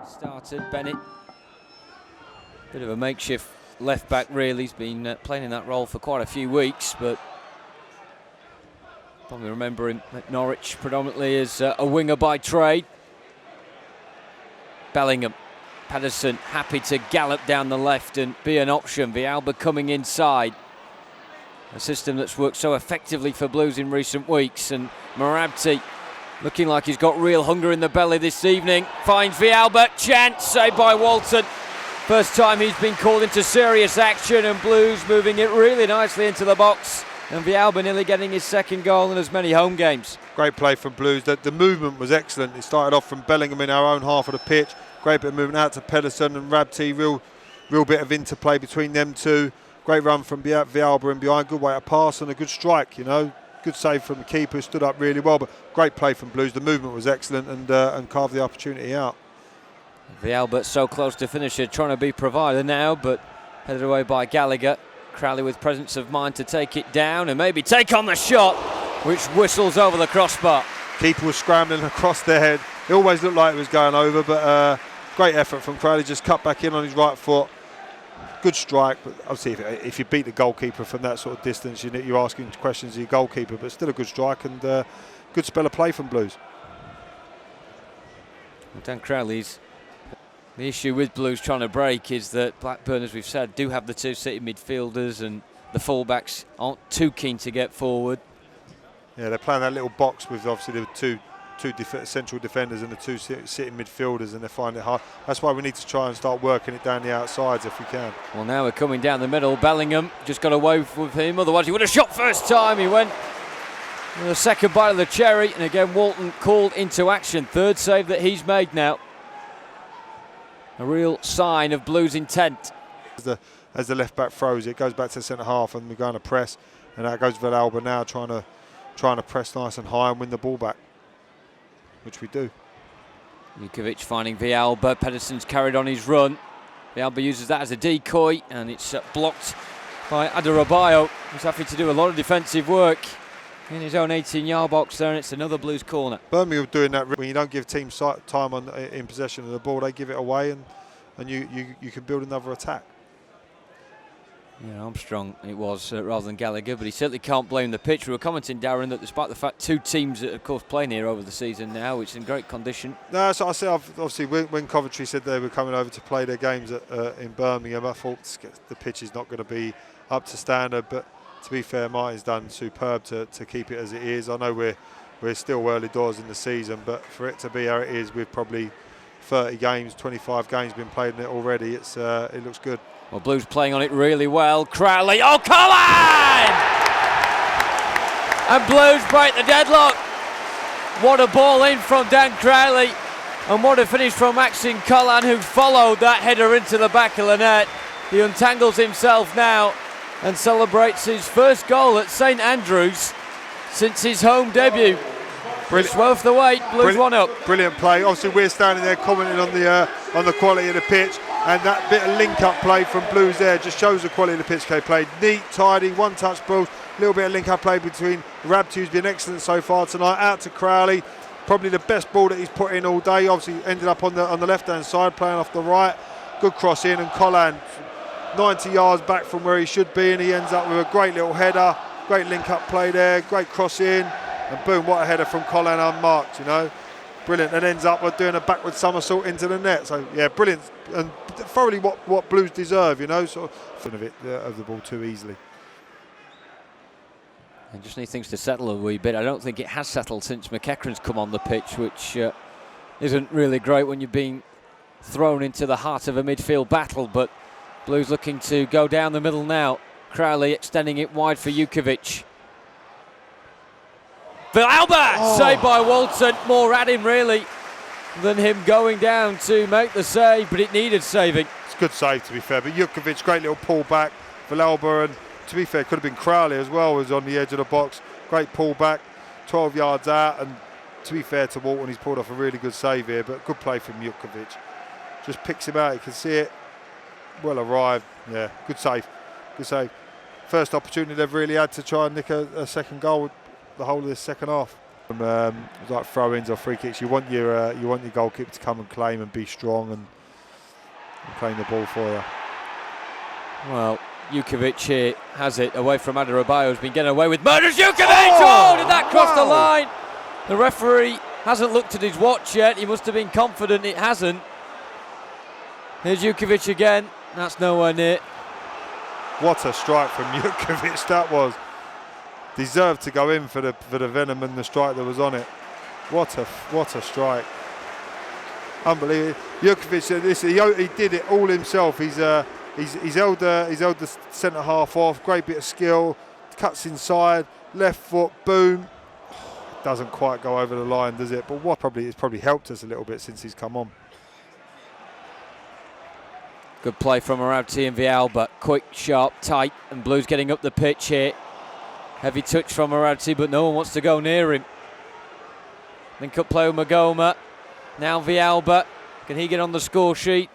started. Bennett, bit of a makeshift left back really. He's been playing in that role for quite a few weeks, but probably remember him at Norwich predominantly as a winger by trade. Bellingham, Pedersen happy to gallop down the left and be an option. Villalba coming inside. A system that's worked so effectively for Blues in recent weeks, and Marabti looking like he's got real hunger in the belly this evening. Finds Villalba, chance, saved by Walton. First time he's been called into serious action, and Blues moving it really nicely into the box. And Villalba nearly getting his second goal in as many home games. Great play from Blues. The movement was excellent. It started off from Bellingham in our own half of the pitch. Great bit of movement out to Pedersen and Rabti. Real bit of interplay between them two. Great run from Villalba in behind. Good way to pass and a good strike, you know. Good save from the keeper, who stood up really well. But great play from Blues. The movement was excellent and carved the opportunity out. Villalba so close to finisher, trying to be provider now, but headed away by Gallagher. Crowley with presence of mind to take it down and maybe take on the shot, which whistles over the crossbar. Keeper was scrambling across their head. It always looked like it was going over, but great effort from Crowley. Just cut back in on his right foot. Good strike, but obviously if you beat the goalkeeper from that sort of distance, you're asking questions of your goalkeeper, but still a good strike and good spell of play from Blues. Well, Dan Crowley's. The issue with Blues trying to break is that Blackburn, as we've said, do have the two sitting midfielders, and the fullbacks aren't too keen to get forward. Yeah, they're playing that little box with obviously the two central defenders and the two sitting midfielders, and they find it hard. That's why we need to try and start working it down the outsides if we can. Well, now we're coming down the middle. Bellingham just got away with him, otherwise he would have shot first time. He went with a second bite of the cherry, and again Walton called into action. Third save that he's made now. A real sign of Blues' intent. As the left back throws it, goes back to the centre half, and we're going to press, and out goes Villalba now trying to press nice and high and win the ball back, which we do. Jukovic finding Villalba. Pedersen's carried on his run. Villalba uses that as a decoy, and it's blocked by Adarabioyo, who's having to do a lot of defensive work in his own 18-yard box there, and it's another Blues corner. Birmingham doing that when you don't give teams time in possession of the ball, they give it away, and you can build another attack. Yeah, Armstrong it was rather than Gallagher, but he certainly can't blame the pitch. We were commenting, Darren, that despite the fact two teams that of course playing here over the season now, which is in great condition. No, so I say obviously when Coventry said they were coming over to play their games in Birmingham, I thought the pitch is not going to be up to standard, but to be fair, Martin's done superb to keep it as it is. I know we're still early doors in the season, but for it to be how it is with probably 30 games, 25 games been played in it already, it looks good. Well, Blues playing on it really well. Crowley, oh, Colin! And Blues break the deadlock. What a ball in from Dan Crowley, and what a finish from Maxime Colin, who followed that header into the back of the net. He untangles himself now and celebrates his first goal at St Andrews since his home debut. It's worth the wait. Blues one up. Brilliant play. Obviously, we're standing there commenting on the quality of the pitch, and that bit of link-up play from Blues there just shows the quality of the pitch they played. Neat, tidy, one-touch balls, a little bit of link-up play between Rabti, who's been excellent so far tonight, out to Crowley. Probably the best ball that he's put in all day. Obviously, ended up on the left-hand side, playing off the right. Good cross in, and Colin 90 yards back from where he should be, and he ends up with a great little header. Great link-up play there, great cross in, and boom, what a header from Colin unmarked, you know. Brilliant, and ends up with doing a backward somersault into the net. So, yeah, brilliant, and thoroughly what Blues deserve, you know, sort of of the ball too easily. And just need things to settle a wee bit. I don't think it has settled since McEachran's come on the pitch, which isn't really great when you're being thrown into the heart of a midfield battle, but Blues looking to go down the middle now. Crowley extending it wide for Jukovic. Villalba! Saved by Walton. More at him, really, than him going down to make the save, but it needed saving. It's a good save, to be fair, but Jukovic, great little pull back. Villalba, and to be fair, could have been Crowley as well, was on the edge of the box. Great pull back, 12 yards out, and to be fair to Walton, he's pulled off a really good save here, but good play from Jukovic. Just picks him out, you can see it. Well arrived, yeah, good save, good save. First opportunity they've really had to try and nick a second goal with the whole of this second half. Like throw-ins or free kicks, you want your goalkeeper to come and claim and be strong and claim the ball for you. Well, Jukovic here has it away from Adebayo, who's been getting away with murders. Jukovic! Oh, did that cross the line? The referee hasn't looked at his watch yet. He must have been confident it hasn't. Here's Jukovic again. That's nowhere near. What a strike from Jukovic that was. Deserved to go in for the venom and the strike that was on it. What a strike. Unbelievable. Jukovic, he did it all himself. He's held the centre half off. Great bit of skill. Cuts inside. Left foot. Boom. Doesn't quite go over the line, does it? But it's probably helped us a little bit since he's come on. Good play from Marabti and Villalba. Quick, sharp, tight, and Blues getting up the pitch here. Heavy touch from Marabti, but no one wants to go near him. Link up play with Magoma. Now Villalba. Can he get on the score sheet?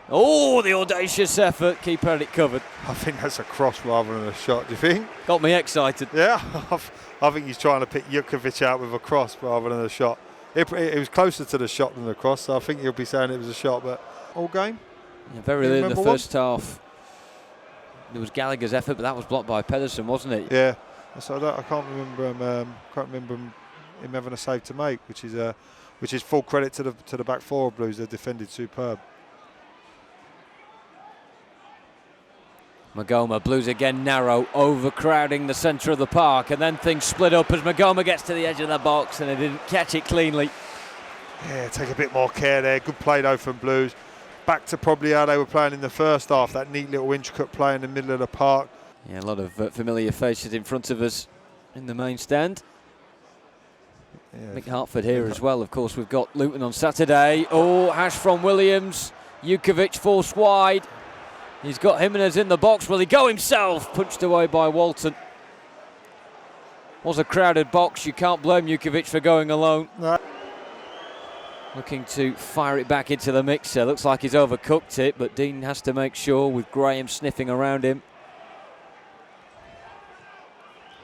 Oh, the audacious effort. Keeper had it covered. I think that's a cross rather than a shot, do you think? Got me excited. Yeah, I think he's trying to pick Jukovic out with a cross rather than a shot. It was closer to the shot than the cross, so I think he'll be saying it was a shot, but all game? Yeah, very early in the first half. There was Gallagher's effort, but that was blocked by Pedersen, wasn't it? Yeah, so I can't remember him having a save to make, which is full credit to the back four of Blues. They defended superb. Magoma, Blues again narrow, overcrowding the centre of the park, and then things split up as Magoma gets to the edge of the box and he didn't catch it cleanly. Yeah, take a bit more care there. Good play though from Blues. Back to probably how they were playing in the first half, that neat little intricate play in the middle of the park. Yeah, a lot of familiar faces in front of us in the main stand. Yeah, Mick Hartford here as well. Of course, we've got Luton on Saturday. Oh, hash from Williams. Jukovic forced wide. He's got Jimenez in the box. Will he go himself? Punched away by Walton. Was a crowded box. You can't blame Jukovic for going alone. No. Looking to fire it back into the mixer. Looks like he's overcooked it, but Dean has to make sure with Graham sniffing around him.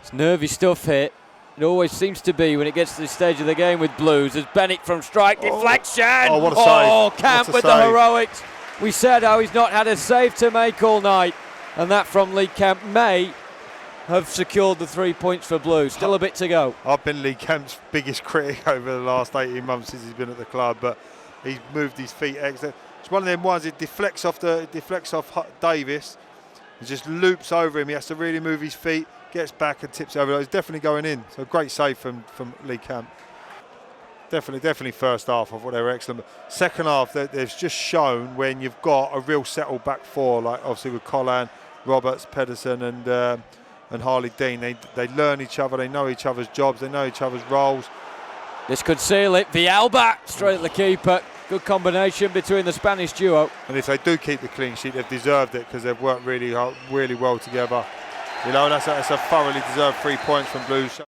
It's nervy stuff here. It always seems to be when it gets to this stage of the game with Blues. There's Bennett from strike, deflection. Oh, what a save. Camp with the heroics. We said how he's not had a save to make all night. And that from Lee Camp may have secured the 3 points for Blues. Still a bit to go. I've been Lee Camp's biggest critic over the last 18 months since he's been at the club, but he's moved his feet excellent. It's one of them ones, it deflects off Davis. It just loops over him. He has to really move his feet, gets back and tips over. He's definitely going in. So great save from Lee Camp. Definitely first half, I thought they were excellent. But second half, they've just shown when you've got a real settled back four, like obviously with Collan, Roberts, Pedersen and Harley Dean. They learn each other, they know each other's jobs, they know each other's roles. This could seal it. Villalba straight at the keeper. Good combination between the Spanish duo. And if they do keep the clean sheet, they've deserved it because they've worked really hard, really well together. You know, that's a thoroughly deserved 3 points from Blues.